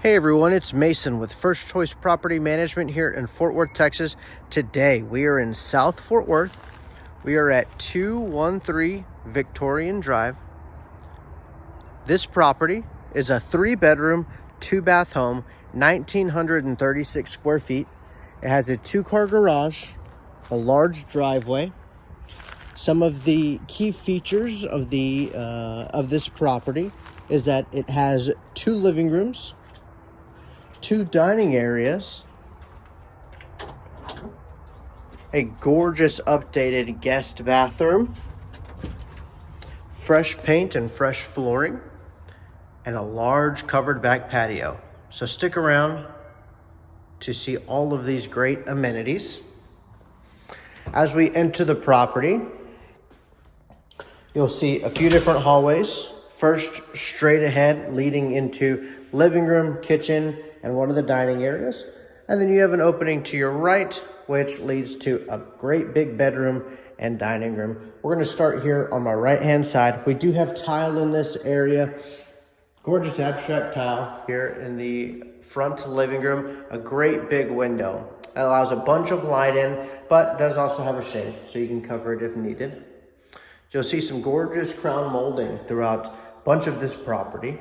Hey everyone, it's Mason with First Choice Property Management here in Fort Worth, Texas. Today we are in South Fort Worth. We are at 213 Victorian Drive. This property is a 3-bedroom, 2-bath home, 1,936 square feet. It has a 2-car garage, a large driveway. Some of the key features of this property is that it has 2 living rooms, 2 dining areas, a gorgeous updated guest bathroom, fresh paint and fresh flooring, and a large covered back patio. So stick around to see all of these great amenities. As we enter the property, you'll see a few different hallways. First, straight ahead, leading into living room, kitchen, and one of the dining areas. And then you have an opening to your right, which leads to a great big bedroom and dining room. We're gonna start here on my right-hand side. We do have tile in this area. Gorgeous abstract tile here in the front living room. A great big window. That allows a bunch of light in, but does also have a shade, so you can cover it if needed. You'll see some gorgeous crown molding throughout a bunch of this property.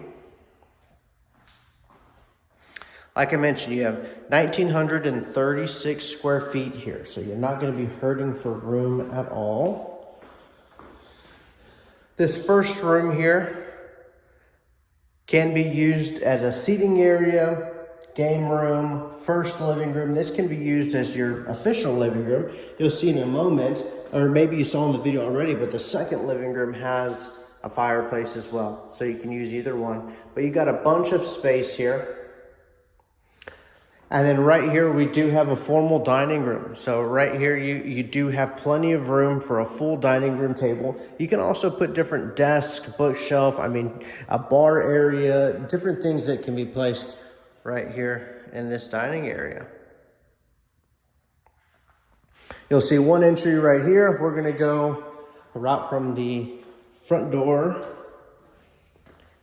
Like I mentioned, you have 1,936 square feet here, so you're not going to be hurting for room at all. This first room here can be used as a seating area, game room, first living room. This can be used as your official living room. You'll see in a moment, or maybe you saw in the video already, but the second living room has a fireplace as well, so you can use either one. But you got a bunch of space here. And then right here, we do have a formal dining room. So right here, you do have plenty of room for a full dining room table. You can also put different desks, bookshelf, a bar area, different things that can be placed right here in this dining area. You'll see one entry right here. We're gonna go right from the front door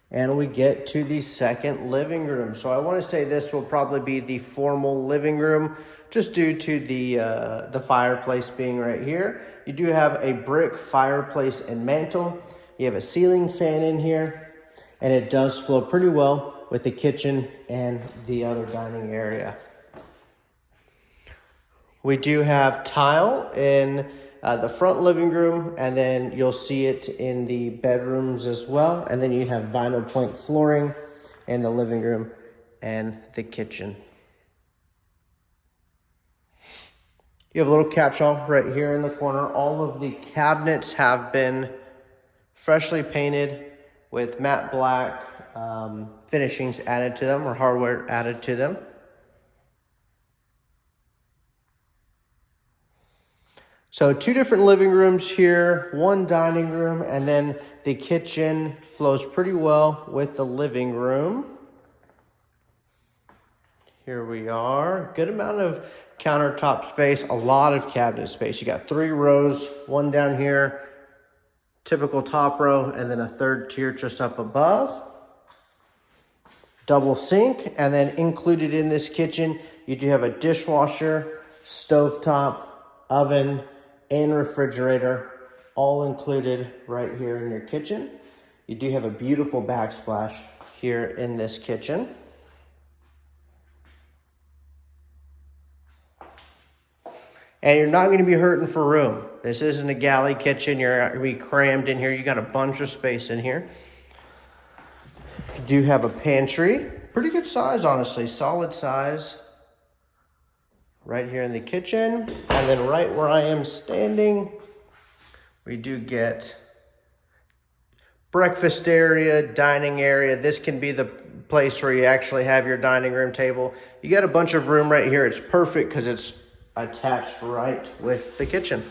and we get to the second living room. So I want to say this will probably be the formal living room just due to the fireplace being right here. You do have a brick fireplace and mantle. You have a ceiling fan in here, and it does flow pretty well with the kitchen and the other dining area. We do have tile in the front living room, and then you'll see it in the bedrooms as well. And then you have vinyl plank flooring in the living room and the kitchen. You have a little catch-all right here in the corner. All of the cabinets have been freshly painted with matte black finishings added to them, or hardware added to them. So 2 different living rooms here, 1 dining room, and then the kitchen flows pretty well with the living room. Here we are. Good amount of countertop space, a lot of cabinet space. You got 3 rows, 1 down here, typical top row, and then a 3rd tier just up above. Double sink, and then included in this kitchen, you do have a dishwasher, stovetop, oven, and refrigerator, all included right here in your kitchen. You do have a beautiful backsplash here in this kitchen. And you're not going to be hurting for room. This isn't a galley kitchen. You're not going to be crammed in here. You got a bunch of space in here. You do have a pantry. Pretty good size, honestly. Solid size. Right here in the kitchen, and then right where I am standing, we do get breakfast area, dining area. This can be the place where you actually have your dining room table. You got a bunch of room right here. It's perfect because it's attached right with the kitchen.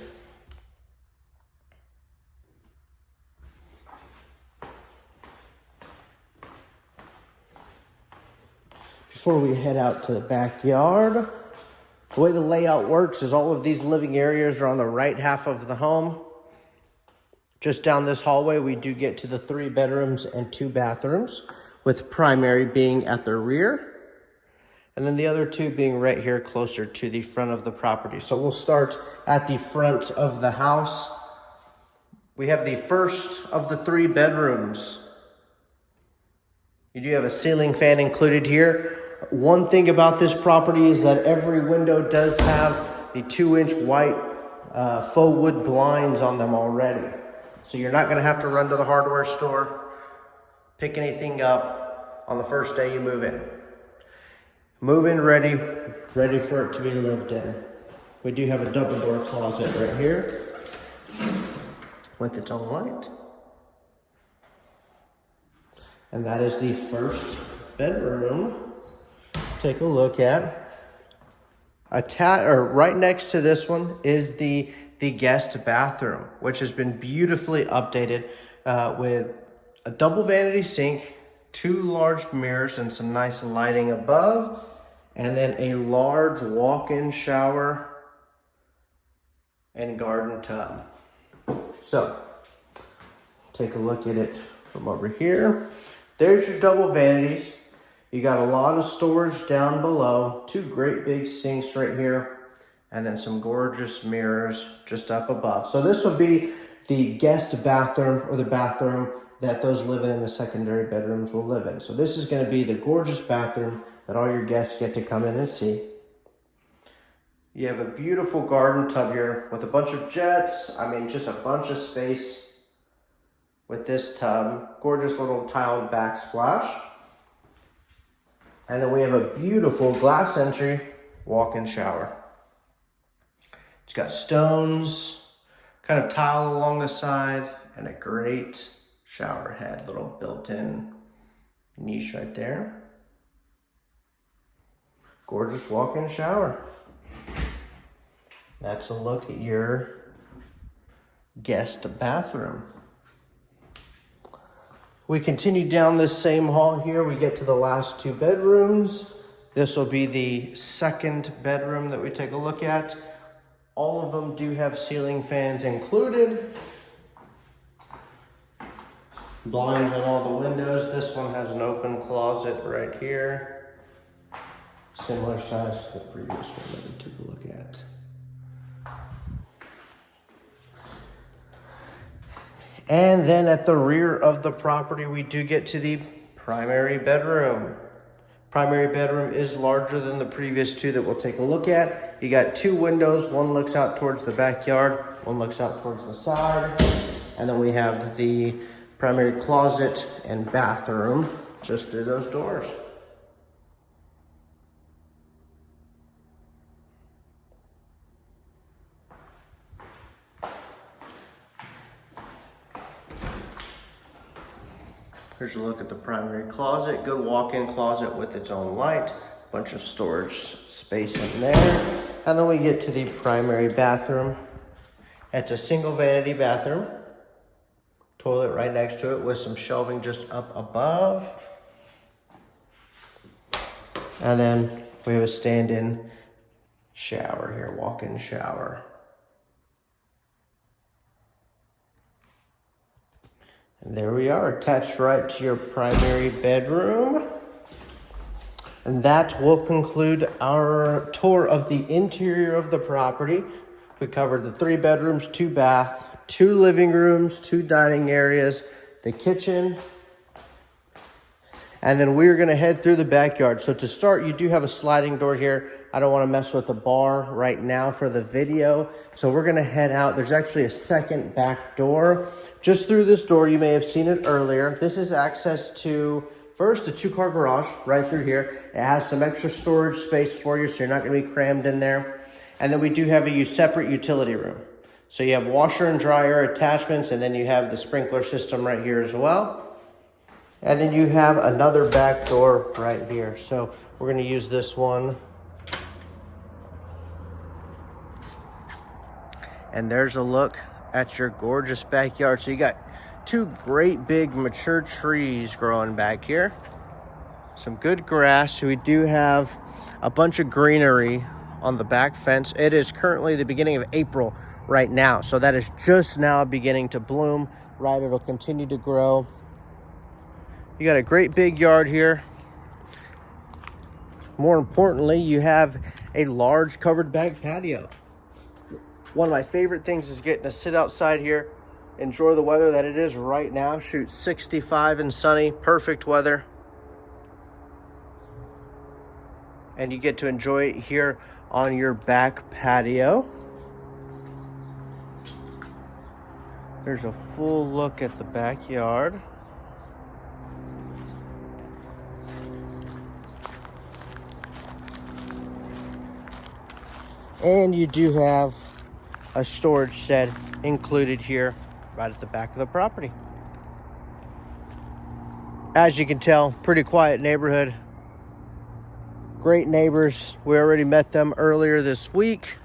Before we head out to the backyard, the way the layout works is all of these living areas are on the right half of the home. Just down this hallway, we do get to the 3 bedrooms and 2 bathrooms, with primary being at the rear. and then the other two being right here closer to the front of the property. So we'll start at the front of the house. We have the first of the 3 bedrooms. You do have a ceiling fan included here. One thing about this property is that every window does have the 2-inch white faux wood blinds on them already. So you're not gonna have to run to the hardware store, pick anything up on the first day you move in. Move in ready for it to be lived in. We do have a double door closet right here with its own light. And that is the first bedroom. Take a look at. Right next to this one is the guest bathroom, which has been beautifully updated with a double vanity sink, 2 large mirrors and some nice lighting above, and then a large walk-in shower and garden tub. So, take a look at it from over here. There's your double vanities. You got a lot of storage down below, 2 great big sinks right here, and then some gorgeous mirrors just up above. So this will be the guest bathroom, or the bathroom that those living in the secondary bedrooms will live in. So this is gonna be the gorgeous bathroom that all your guests get to come in and see. You have a beautiful garden tub here with a bunch of jets. I mean, just a bunch of space with this tub. Gorgeous little tiled backsplash. And then we have a beautiful glass entry walk-in shower. It's got stones, kind of tile along the side, and a great shower head, little built-in niche right there. Gorgeous walk-in shower. That's a look at your guest bathroom. We continue down this same hall here. We get to the last 2 bedrooms. This will be the second bedroom that we take a look at. All of them do have ceiling fans included. Blinds on all the windows. This one has an open closet right here. Similar size to the previous one that we took a look at. And then at the rear of the property, we do get to the primary bedroom. Primary bedroom is larger than the previous 2 that we'll take a look at. You got 2 windows. One looks out towards the backyard. One looks out towards the side. And then we have the primary closet and bathroom just through those doors. Here's a look at the primary closet. Good walk-in closet with its own light. Bunch of storage space in there. And then we get to the primary bathroom. It's a single vanity bathroom. Toilet right next to it with some shelving just up above. And then we have a stand-in shower here, walk-in shower. And there we are, attached right to your primary bedroom. And that will conclude our tour of the interior of the property. We covered the 3 bedrooms, 2 baths, 2 living rooms, 2 dining areas, the kitchen, and then we're gonna head through the backyard. So to start, you do have a sliding door here. I don't wanna mess with the bar right now for the video. So we're gonna head out. There's actually a second back door. Just through this door, you may have seen it earlier. This is access to, first, a 2-car garage right through here. It has some extra storage space for you, so you're not gonna be crammed in there. And then we do have a separate utility room. So you have washer and dryer attachments, and then you have the sprinkler system right here as well. And then you have another back door right here. So we're gonna use this one. And there's a look at your gorgeous backyard. So you got 2 great big mature trees growing back here. Some good grass. So we do have a bunch of greenery on the back fence. It is currently the beginning of April right now. So that is just now beginning to bloom, right? It'll continue to grow. You got a great big yard here. more importantly, you have a large covered back patio. One of my favorite things is getting to sit outside here, enjoy the weather that it is right now. Shoot, 65 and sunny, perfect weather. And you get to enjoy it here on your back patio. There's a full look at the backyard. And you do have a storage shed included here right at the back of the property. As you can tell, pretty quiet neighborhood. Great neighbors. We already met them earlier this week.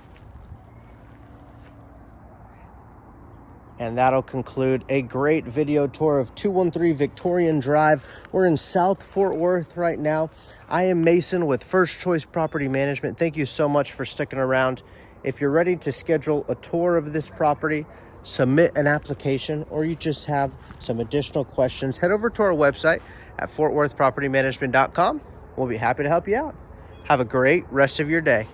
And that'll conclude a great video tour of 213 Victorian Drive. We're in South Fort Worth right now. I am Mason with First Choice Property Management. Thank you so much for sticking around. If you're ready to schedule a tour of this property, submit an application, or you just have some additional questions, head over to our website at fortworthpropertymanagement.com. We'll be happy to help you out. Have a great rest of your day.